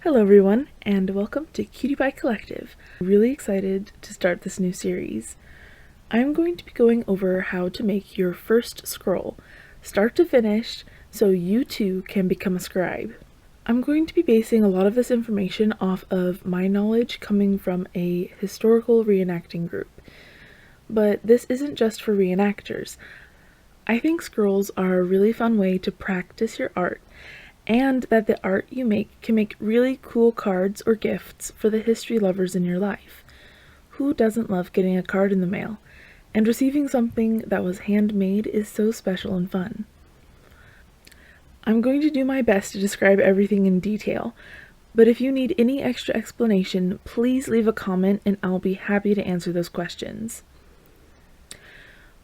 Hello everyone, and welcome to Cutie Pie Collective. I'm really excited to start this new series. I'm going to be going over how to make your first scroll, start to finish, so you too can become a scribe. I'm going to be basing a lot of this information off of my knowledge coming from a historical reenacting group. But this isn't just for reenactors. I think scrolls are a really fun way to practice your art, and that the art you make can make really cool cards or gifts for the history lovers in your life. Who doesn't love getting a card in the mail? And receiving something that was handmade is so special and fun. I'm going to do my best to describe everything in detail, but if you need any extra explanation, please leave a comment and I'll be happy to answer those questions.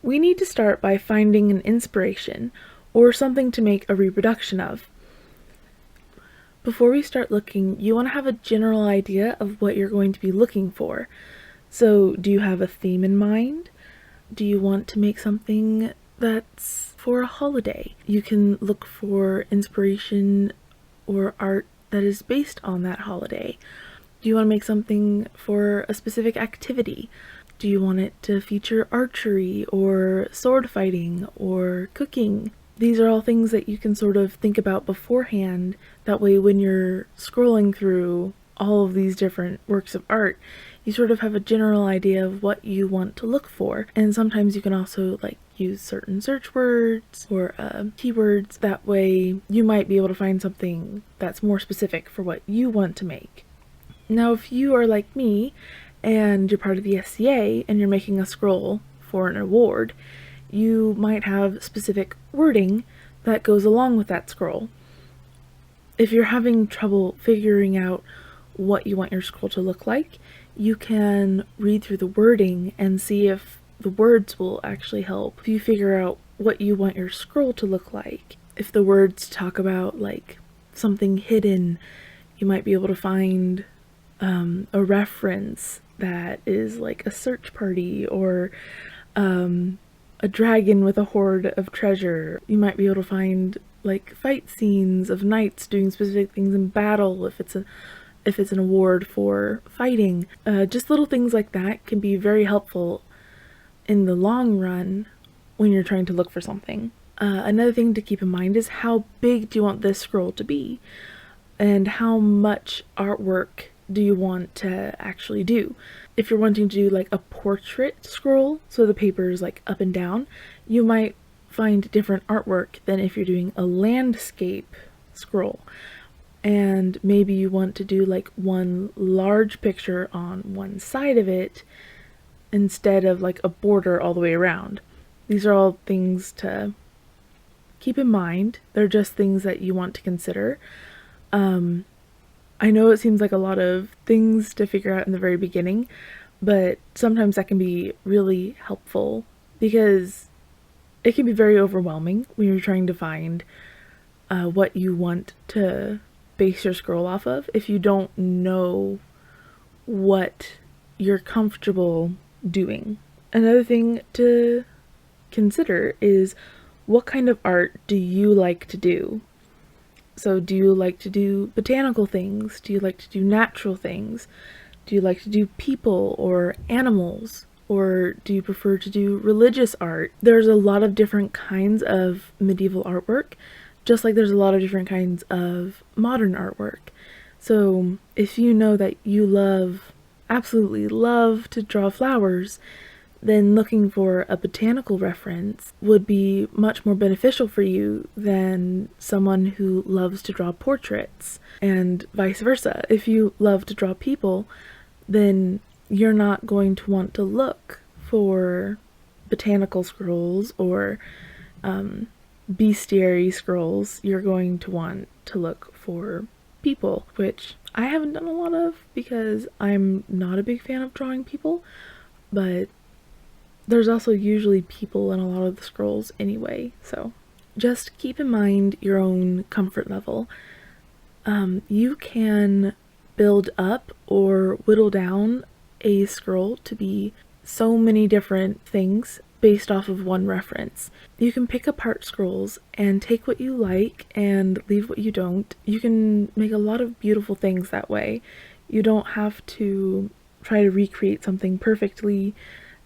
We need to start by finding an inspiration, or something to make a reproduction of. Before we start looking, you want to have a general idea of what you're going to be looking for. So, do you have a theme in mind? Do you want to make something that's for a holiday? You can look for inspiration or art that is based on that holiday. Do you want to make something for a specific activity? Do you want it to feature archery or sword fighting or cooking? These are all things that you can sort of think about beforehand. That way when you're scrolling through all of these different works of art, you sort of have a general idea of what you want to look for. And sometimes you can also use certain search words or keywords. That way you might be able to find something that's more specific for what you want to make. Now if you are like me and you're part of the SCA and you're making a scroll for an award, you might have specific wording that goes along with that scroll. If you're having trouble figuring out what you want your scroll to look like, you can read through the wording and see if the words will actually help you figure out what you want your scroll to look like. If the words talk about something hidden, you might be able to find a reference that is like a search party or a dragon with a hoard of treasure. You might be able to find fight scenes of knights doing specific things in battle if it's an award for fighting. Just little things like that can be very helpful in the long run when you're trying to look for something. Another thing to keep in mind is how big do you want this scroll to be, and how much artwork do you want to actually do. If you're wanting to do a portrait scroll, so the paper is up and down, you might find different artwork than if you're doing a landscape scroll. And maybe you want to do one large picture on one side of it instead of a border all the way around. These are all things to keep in mind. They're just things that you want to consider. I know it seems like a lot of things to figure out in the very beginning, but sometimes that can be really helpful because it can be very overwhelming when you're trying to find what you want to base your scroll off of if you don't know what you're comfortable doing. Another thing to consider is, what kind of art do you like to do? So do you like to do botanical things? Do you like to do natural things? Do you like to do people or animals? Or do you prefer to do religious art? There's a lot of different kinds of medieval artwork, just like there's a lot of different kinds of modern artwork. So if you know that you absolutely love to draw flowers, then looking for a botanical reference would be much more beneficial for you than someone who loves to draw portraits, and vice versa. If you love to draw people, then you're not going to want to look for botanical scrolls or bestiary scrolls. You're going to want to look for people, which I haven't done a lot of because I'm not a big fan of drawing people, but there's also usually people in a lot of the scrolls anyway, so just keep in mind your own comfort level. You can build up or whittle down a scroll to be so many different things based off of one reference. You can pick apart scrolls and take what you like and leave what you don't. You can make a lot of beautiful things that way. You don't have to try to recreate something perfectly,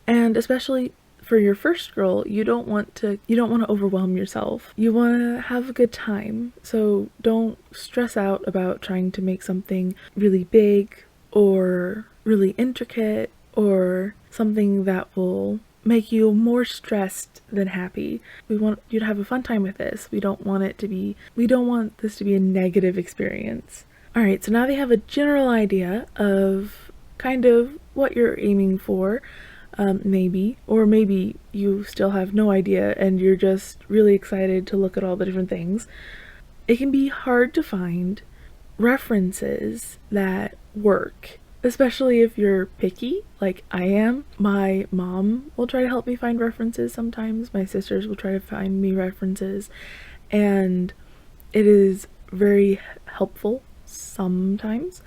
and especially for your first scroll, you don't want to overwhelm yourself. You want to have a good time. So don't stress out about trying to make something really big or really intricate or something that will make you more stressed than happy. We want you to have a fun time with this. We don't want this to be a negative experience. All right, so now they have a general idea of kind of what you're aiming for. Maybe you still have no idea and you're just really excited to look at all the different things. It can be hard to find references that work, especially if you're picky like I am. My mom will try to help me find references sometimes. My sisters will try to find me references, and it is very helpful sometimes.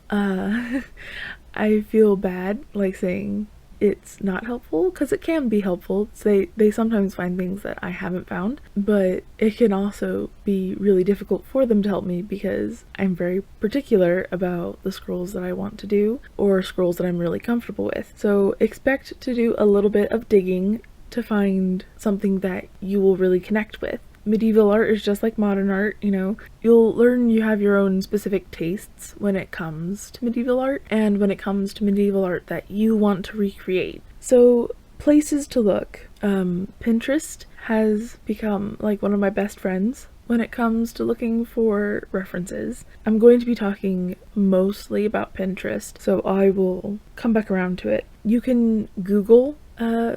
I feel bad like saying it's not helpful, because it can be helpful. They sometimes find things that I haven't found, but it can also be really difficult for them to help me because I'm very particular about the scrolls that I want to do, or scrolls that I'm really comfortable with. So expect to do a little bit of digging to find something that you will really connect with. Medieval art is just like modern art, You'll learn you have your own specific tastes when it comes to medieval art, and when it comes to medieval art that you want to recreate. So, places to look. Pinterest has become like one of my best friends when it comes to looking for references. I'm going to be talking mostly about Pinterest, so I will come back around to it. You can Google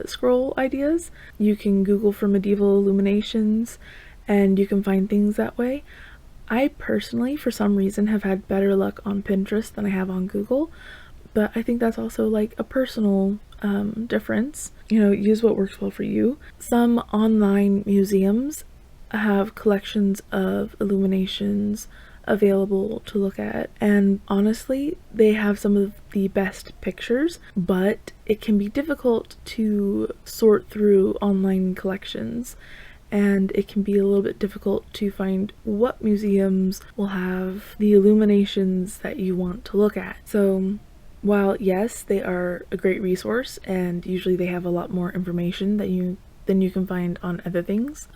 scroll ideas. You can Google for medieval illuminations, and you can find things that way. I personally, for some reason, have had better luck on Pinterest than I have on Google, but I think that's also like a personal difference. Use what works well for you. Some online museums have collections of illuminations available to look at, and honestly they have some of the best pictures, but it can be difficult to sort through online collections, and it can be a little bit difficult to find what museums will have the illuminations that you want to look at. So while yes, they are a great resource and usually they have a lot more information than you can find on other things,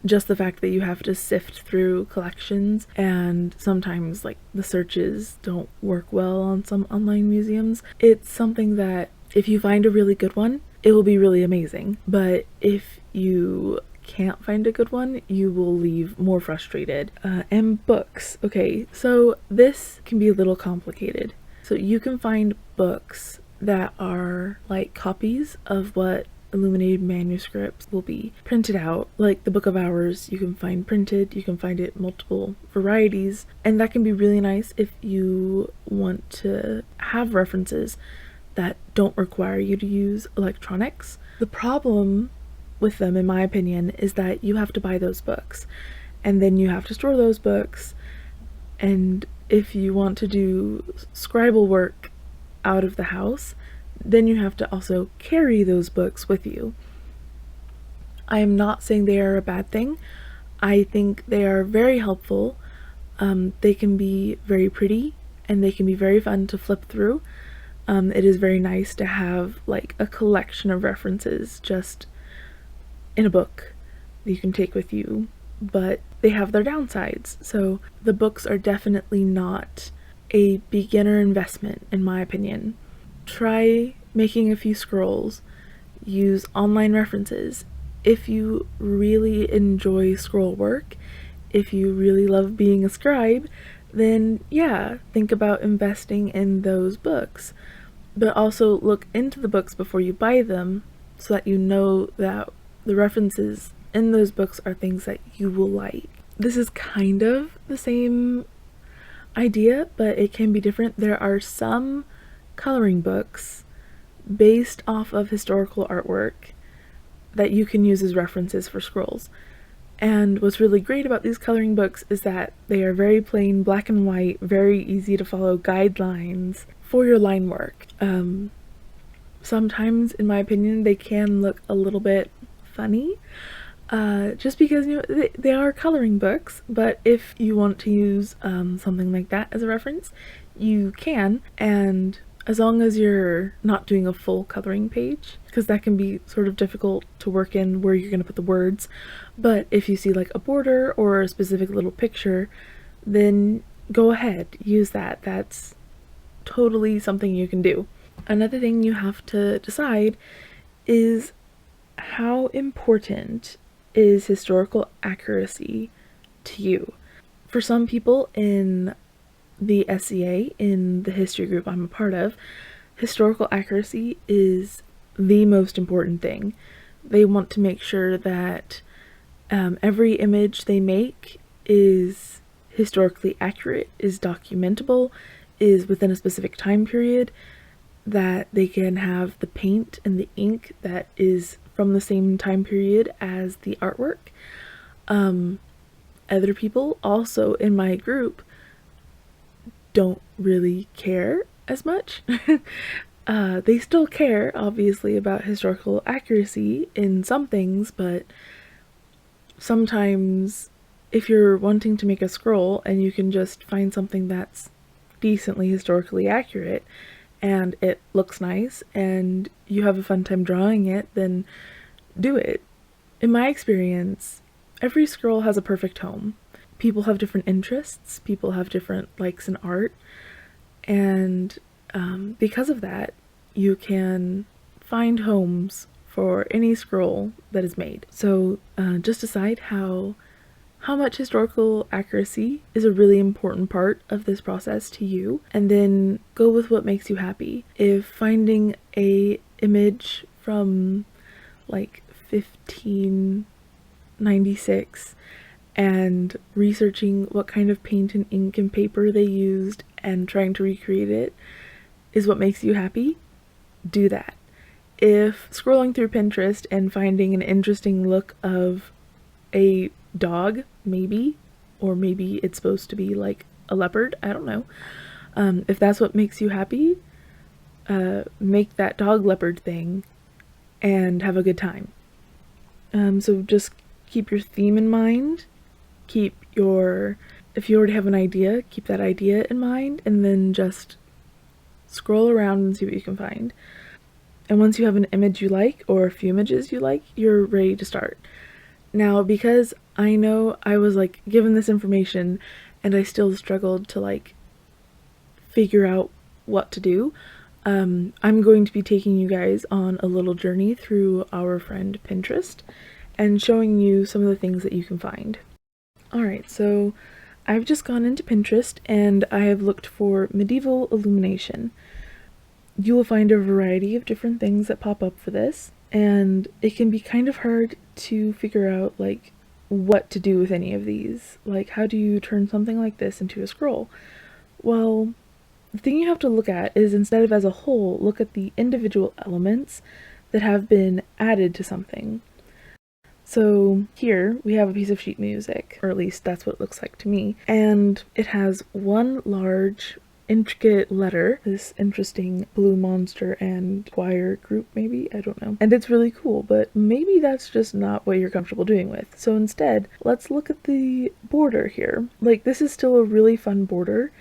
just the fact that you have to sift through collections, and sometimes like the searches don't work well on some online museums, it's something that if you find a really good one, it will be really amazing. But if you can't find a good one, you will leave more frustrated. And books. Okay, so this can be a little complicated. So you can find books that are like copies of what illuminated manuscripts will be printed out, like the Book of Hours. You can find printed, you can find it multiple varieties, and that can be really nice if you want to have references that don't require you to use electronics. The problem with them, in my opinion, is that you have to buy those books, and then you have to store those books, and if you want to do scribal work out of the house, then you have to also carry those books with you. I am not saying they are a bad thing. I think they are very helpful. They can be very pretty and they can be very fun to flip through. It is very nice to have like a collection of references just in a book that you can take with you, but they have their downsides. So the books are definitely not a beginner investment, in my opinion. Try making a few scrolls, use online references. If you really enjoy scroll work, if you really love being a scribe, then yeah, think about investing in those books. But also look into the books before you buy them so that you know that the references in those books are things that you will like. This is kind of the same idea, but it can be different. There are some coloring books based off of historical artwork that you can use as references for scrolls. And what's really great about these coloring books is that they are very plain, black and white, very easy to follow guidelines for your line work. sometimes, in my opinion, they can look a little bit funny. Just because, you know, they are coloring books, but if you want to use something like that as a reference, you can, and as long as you're not doing a full coloring page, because that can be sort of difficult to work in where you're going to put the words. But if you see like a border or a specific little picture, then go ahead, use that. That's totally something you can do. Another thing you have to decide is how important is historical accuracy to you. For some people in the SCA, in the history group I'm a part of, historical accuracy is the most important thing. They want to make sure that every image they make is historically accurate, is documentable, is within a specific time period, that they can have the paint and the ink that is from the same time period as the artwork. Other people also in my group don't really care as much. They still care, obviously, about historical accuracy in some things, but sometimes if you're wanting to make a scroll and you can just find something that's decently historically accurate and it looks nice and you have a fun time drawing it, then do it. In my experience, every scroll has a perfect home. People have different interests, people have different likes in art, and because of that, you can find homes for any scroll that is made. So just decide how much historical accuracy is a really important part of this process to you, and then go with what makes you happy. If finding a image from like 1596 and researching what kind of paint and ink and paper they used and trying to recreate it is what makes you happy, do that. If scrolling through Pinterest and finding an interesting look of a dog, maybe, or maybe it's supposed to be like a leopard, I don't know. If that's what makes you happy, make that dog leopard thing and have a good time. So just keep your theme in mind, if you already have an idea, keep that idea in mind, and then just scroll around and see what you can find. And once you have an image you like, or a few images you like, you're ready to start. Now, because I know I was like given this information and I still struggled to like figure out what to do, I'm going to be taking you guys on a little journey through our friend Pinterest and showing you some of the things that you can find. Alright, so I've just gone into Pinterest and I have looked for medieval illumination. You will find a variety of different things that pop up for this, and it can be kind of hard to figure out like what to do with any of these. Like, how do you turn something like this into a scroll? Well, the thing you have to look at is, instead of as a whole, look at the individual elements that have been added to something. So here we have a piece of sheet music, or at least that's what it looks like to me, and it has one large intricate letter, this interesting blue monster and choir group, maybe, I don't know. And it's really cool, but maybe that's just not what you're comfortable doing with. So instead, let's look at the border here. Like, this is still a really fun border.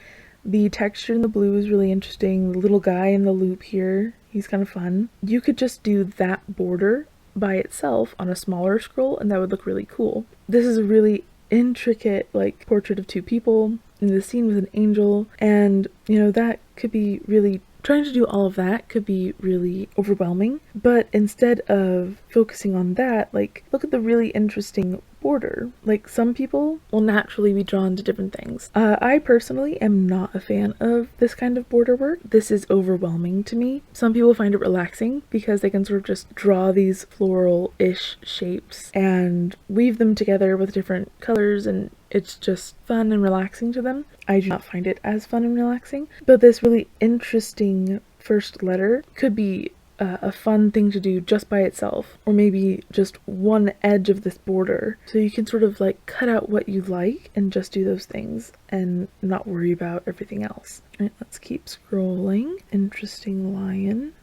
The texture in the blue is really interesting. The little guy in the loop here, he's kind of fun. You could just do that border by itself on a smaller scroll and that would look really cool. This is a really intricate like portrait of two people in the scene with an angel, and you know, that could be really, trying to do all of that could be really overwhelming. But instead of focusing on that, like, look at the really interesting border. Like, some people will naturally be drawn to different things. I personally am not a fan of this kind of border work. This is overwhelming to me. Some people find it relaxing because they can sort of just draw these floral-ish shapes and weave them together with different colors, and it's just fun and relaxing to them. I do not find it as fun and relaxing, but this really interesting first letter could be a fun thing to do just by itself, or maybe just one edge of this border. So you can sort of like cut out what you like and just do those things and not worry about everything else. All right, let's keep scrolling. Interesting lion.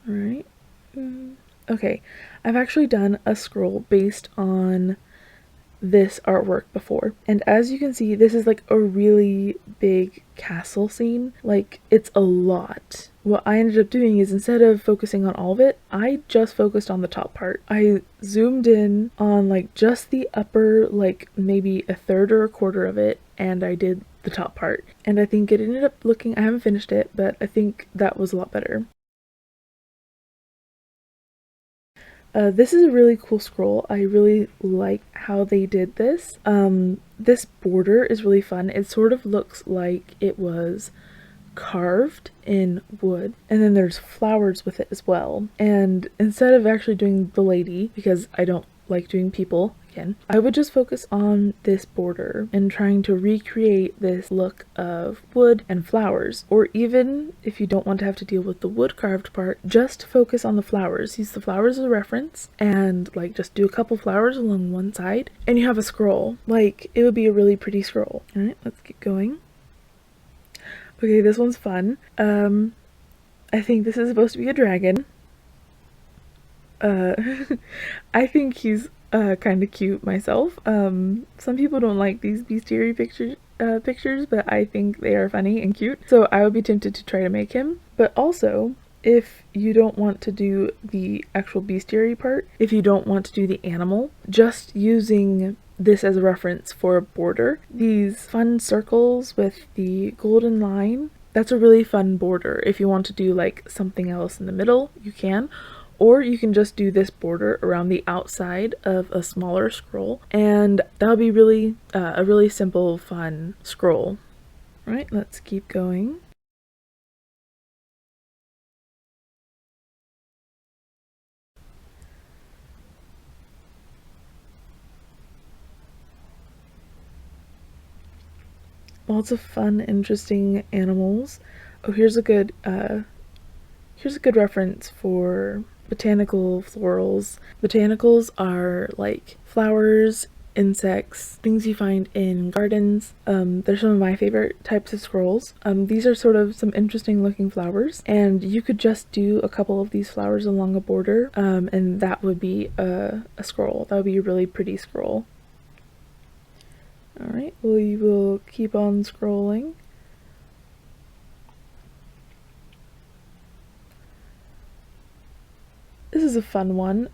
All right. Okay, I've actually done a scroll based on this artwork before, and as you can see, this is like a really big castle scene. Like, it's a lot. What I ended up doing is, instead of focusing on all of it, I just focused on the top part. I zoomed in on like just the upper, like maybe a third or a quarter of it, and I did the top part, and I think it ended up looking, I haven't finished it, but I think that was a lot better. This is a really cool scroll. I really like how they did this. This border is really fun. It sort of looks like it was carved in wood, and then there's flowers with it as well. And instead of actually doing the lady, because I don't like doing people again, I would just focus on this border and trying to recreate this look of wood and flowers. Or even if you don't want to have to deal with the wood carved part, just focus on the flowers. Use the flowers as a reference and like just do a couple flowers along one side and you have a scroll. Like, it would be a really pretty scroll. All right, let's get going. Okay, this one's fun. I think this is supposed to be a dragon. Uh, I think he's kind of cute myself. Some people don't like these bestiary pictures, but I think they are funny and cute. So I would be tempted to try to make him. But also, if you don't want to do the actual bestiary part, if you don't want to do the animal, just using this as a reference for a border, these fun circles with the golden line, that's a really fun border. If you want to do like something else in the middle, you can. Or you can just do this border around the outside of a smaller scroll, and that'll be really a really simple, fun scroll. All right, let's keep going. Lots of fun, interesting animals. Oh, here's a good reference for botanical florals. Botanicals are like flowers, insects, things you find in gardens. They're some of my favorite types of scrolls. These are sort of some interesting looking flowers, and you could just do a couple of these flowers along a border, and that would be a scroll. That would be a really pretty scroll. Alright, we will keep on scrolling. This is a fun one.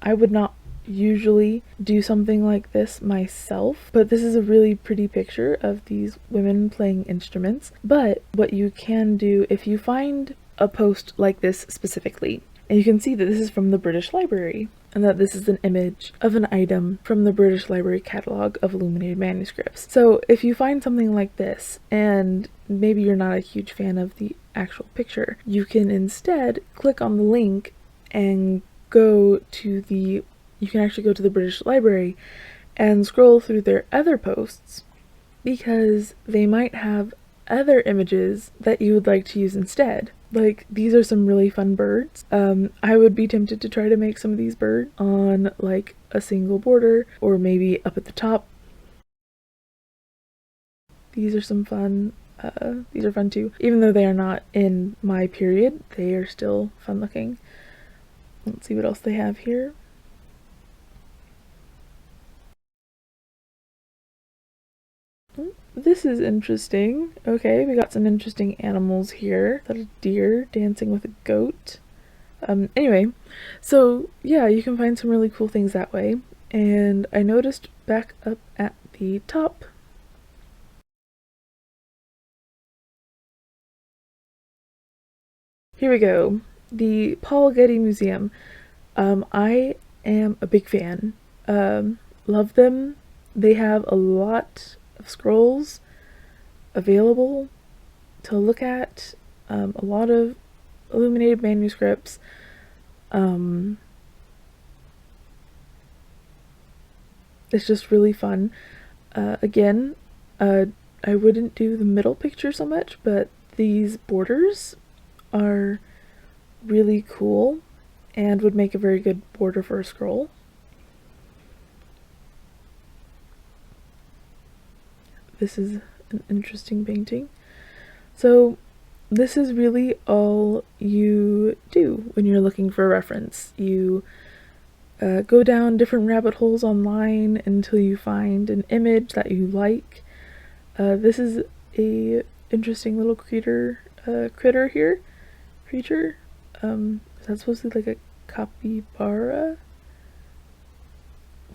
I would not usually do something like this myself, but this is a really pretty picture of these women playing instruments. But what you can do, if you find a post like this specifically, and you can see that this is from the British Library, and that this is an image of an item from the British Library Catalogue of Illuminated Manuscripts. So if you find something like this, and maybe you're not a huge fan of the actual picture, you can instead click on the link and you can actually go to the British Library and scroll through their other posts, because they might have other images that you would like to use instead. Like, these are some really fun birds. I would be tempted to try to make some of these birds on like a single border, or maybe up at the top. These are some fun. These are fun too. Even though they are not in my period, they are still fun looking. Let's see what else they have here. This is interesting. Okay, we got some interesting animals here. Got a deer dancing with a goat. Anyway, so yeah, you can find some really cool things that way. And I noticed back up at the top, here we go, the Paul Getty Museum. I am a big fan. Love them. They have a lot of scrolls available to look at, a lot of illuminated manuscripts. It's just really fun. Again, I wouldn't do the middle picture so much, but these borders are really cool and would make a very good border for a scroll. This is an interesting painting. So this is really all you do when you're looking for a reference. You go down different rabbit holes online until you find an image that you like. This is a interesting little critter here. Creature. Is that supposed to be like a capybara?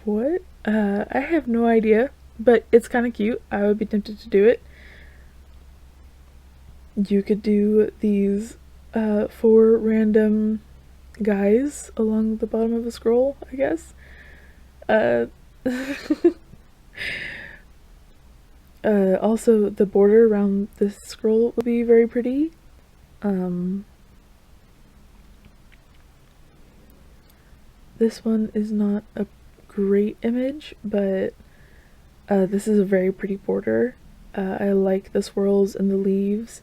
What? I have no idea, but it's kind of cute. I would be tempted to do it. You could do these 4 random guys along the bottom of a scroll, I guess. Uh, Also, the border around this scroll would be very pretty. This one is not a great image, but this is a very pretty border. I like the swirls and the leaves.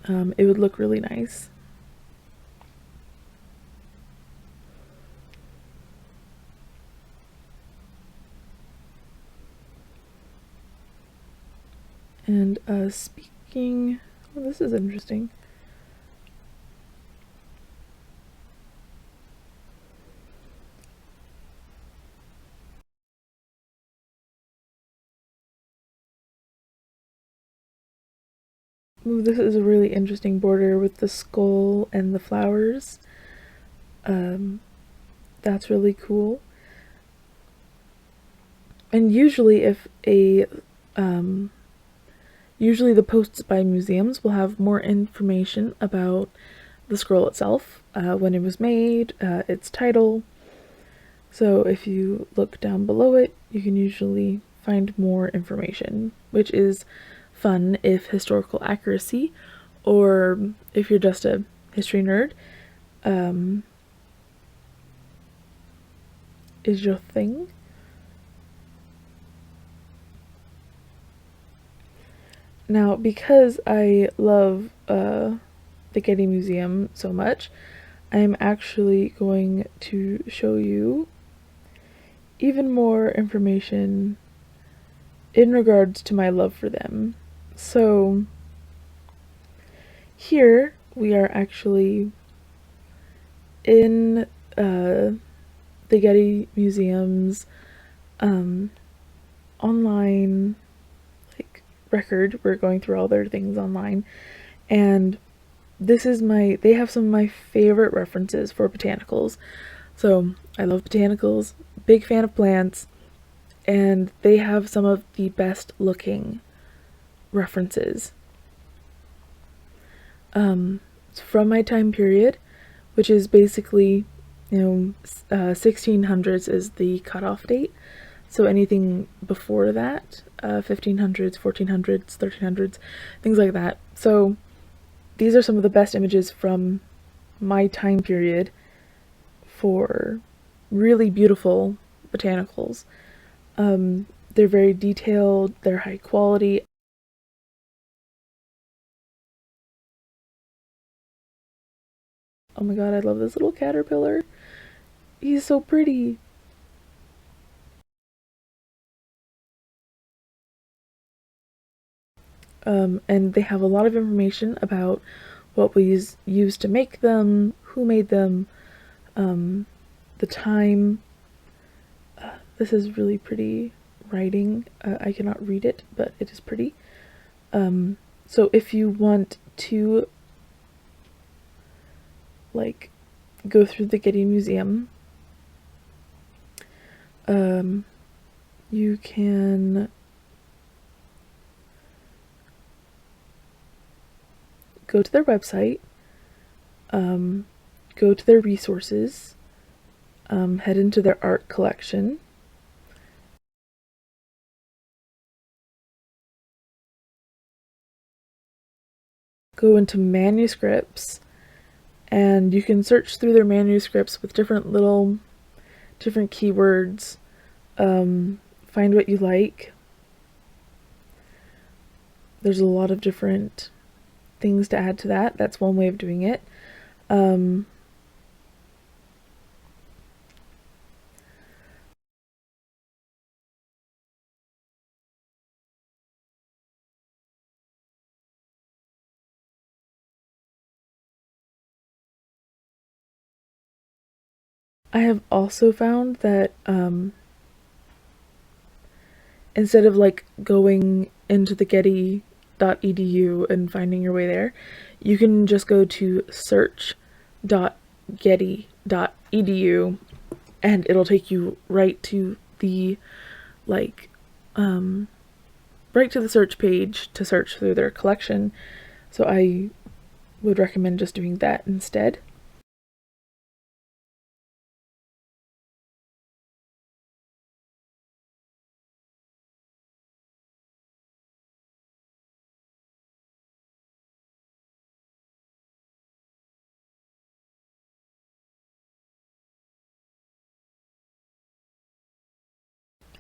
It would look really nice. And speaking, oh, this is interesting. Ooh, this is a really interesting border with the skull and the flowers. That's really cool. And usually, if a usually the posts by museums will have more information about the scroll itself, when it was made, its title. So if you look down below it, you can usually find more information, which is fun if historical accuracy, or if you're just a history nerd, is your thing. Now, because I love the Getty Museum so much, I'm actually going to show you even more information in regards to my love for them. So, here we are actually in the Getty Museum's online like record. We're going through all their things online, and they have some of my favorite references for botanicals. So I love botanicals, big fan of plants, and they have some of the best looking references. It's from my time period, which is basically, 1600s is the cutoff date. So anything before that, 1500s, 1400s, 1300s, things like that. So these are some of the best images from my time period for really beautiful botanicals. They're very detailed, they're high quality. Oh my god, I love this little caterpillar. He's so pretty. And they have a lot of information about what was used to make them, who made them, the time. This is really pretty writing. I cannot read it, but it is pretty. So if you want to like go through the Getty Museum, you can go to their website, go to their resources, head into their art collection. Go into manuscripts, and you can search through their manuscripts with different keywords, find what you like. There's a lot of different things to add to that. That's one way of doing it. I have also found that instead of like going into the getty.edu and finding your way there, you can just go to search.getty.edu and it'll take you right to the like right to the search page to search through their collection. So I would recommend just doing that instead.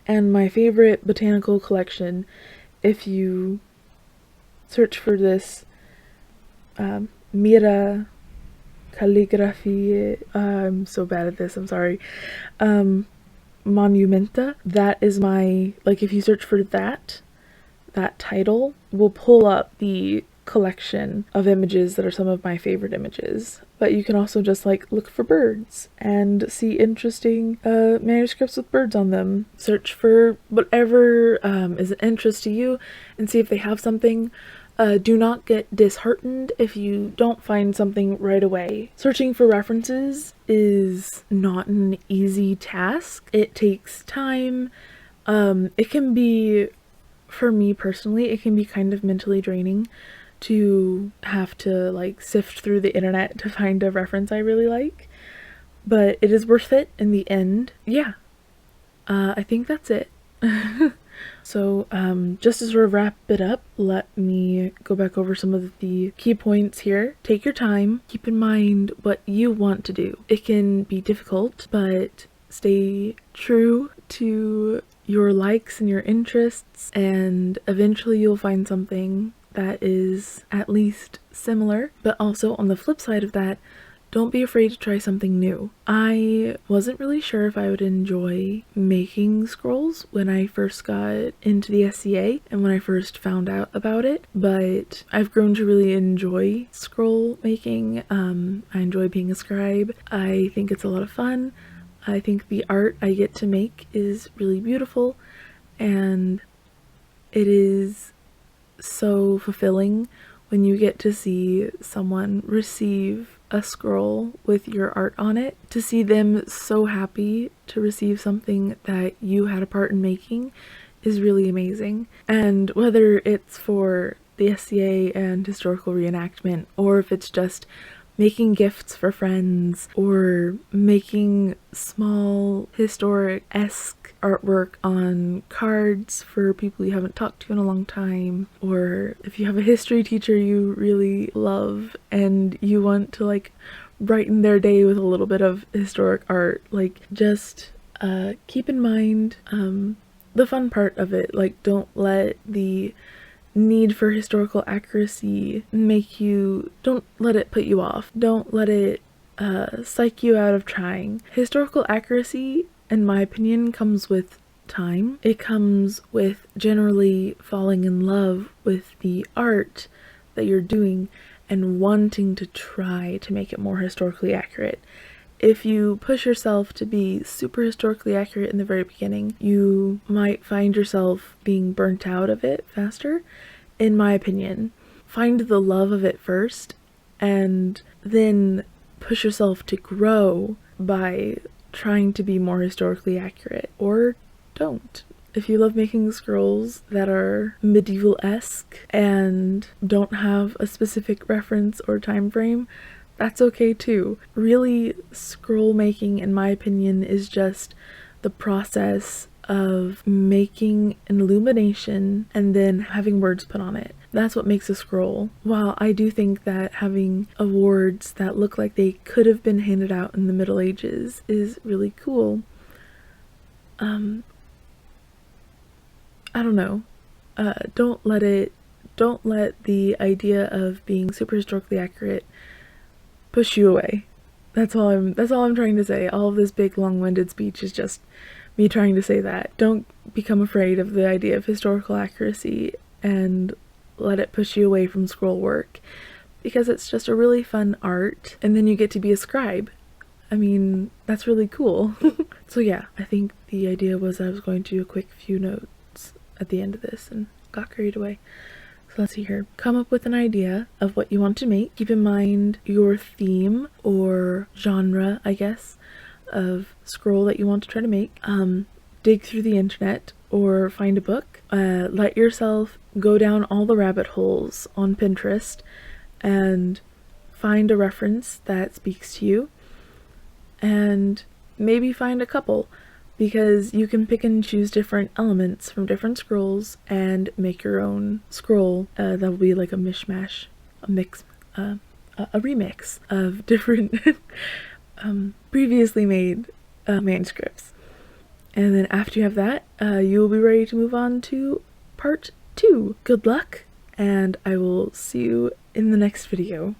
And my favorite botanical collection, if you search for this Mira calligraphy, I'm so bad at this, I'm sorry, Monumenta, that is my, like if you search for that title will pull up the collection of images that are some of my favorite images. But you can also just like look for birds and see interesting manuscripts with birds on them. Search for whatever is an interest to you and see if they have something. Do not get disheartened if you don't find something right away. Searching for references is not an easy task. It takes time. It can be, for me personally, it can be kind of mentally draining to have to like sift through the internet to find a reference I really like, but it is worth it in the end. Yeah, I think that's it. So just to sort of wrap it up, let me go back over some of the key points here. Take your time, keep in mind what you want to do. It can be difficult, but stay true to your likes and your interests, and eventually you'll find something that is at least similar. But also on the flip side of that, don't be afraid to try something new. I wasn't really sure if I would enjoy making scrolls when I first got into the SCA and when I first found out about it, but I've grown to really enjoy scroll making. I enjoy being a scribe. I think it's a lot of fun. I think the art I get to make is really beautiful, and it is so fulfilling when you get to see someone receive a scroll with your art on it. To see them so happy to receive something that you had a part in making is really amazing. And whether it's for the SCA and historical reenactment, or if it's just making gifts for friends, or making small historic-esque artwork on cards for people you haven't talked to in a long time, or if you have a history teacher you really love and you want to like brighten their day with a little bit of historic art, like just keep in mind the fun part of it. Like, don't let the need for historical accuracy don't let it put you off. Don't let it psych you out of trying. Historical accuracy, in my opinion, comes with time. It comes with generally falling in love with the art that you're doing and wanting to try to make it more historically accurate. If you push yourself to be super historically accurate in the very beginning, you might find yourself being burnt out of it faster, in my opinion. Find the love of it first, and then push yourself to grow by trying to be more historically accurate, or don't. If you love making scrolls that are medieval-esque and don't have a specific reference or time frame, that's okay too. Really, scroll making, in my opinion, is just the process of making an illumination and then having words put on it. That's what makes a scroll. While I do think that having awards that look like they could have been handed out in the Middle Ages is really cool, I don't know. Don't let the idea of being super historically accurate push you away. That's all I'm trying to say. All of this big long-winded speech is just me trying to say that. Don't become afraid of the idea of historical accuracy and let it push you away from scroll work, because it's just a really fun art, and then you get to be a scribe. I mean, that's really cool. So yeah, I think the idea was I was going to do a quick few notes at the end of this and got carried away. So let's see here. Come up with an idea of what you want to make. Keep in mind your theme or genre, I guess, of scroll that you want to try to make. Dig through the internet or find a book. Let yourself go down all the rabbit holes on Pinterest and find a reference that speaks to you, and maybe find a couple, because you can pick and choose different elements from different scrolls and make your own scroll that will be like a mishmash, a mix, a remix of different previously made manuscripts. And then after you have that, you will be ready to move on to part 2. Good luck, and I will see you in the next video.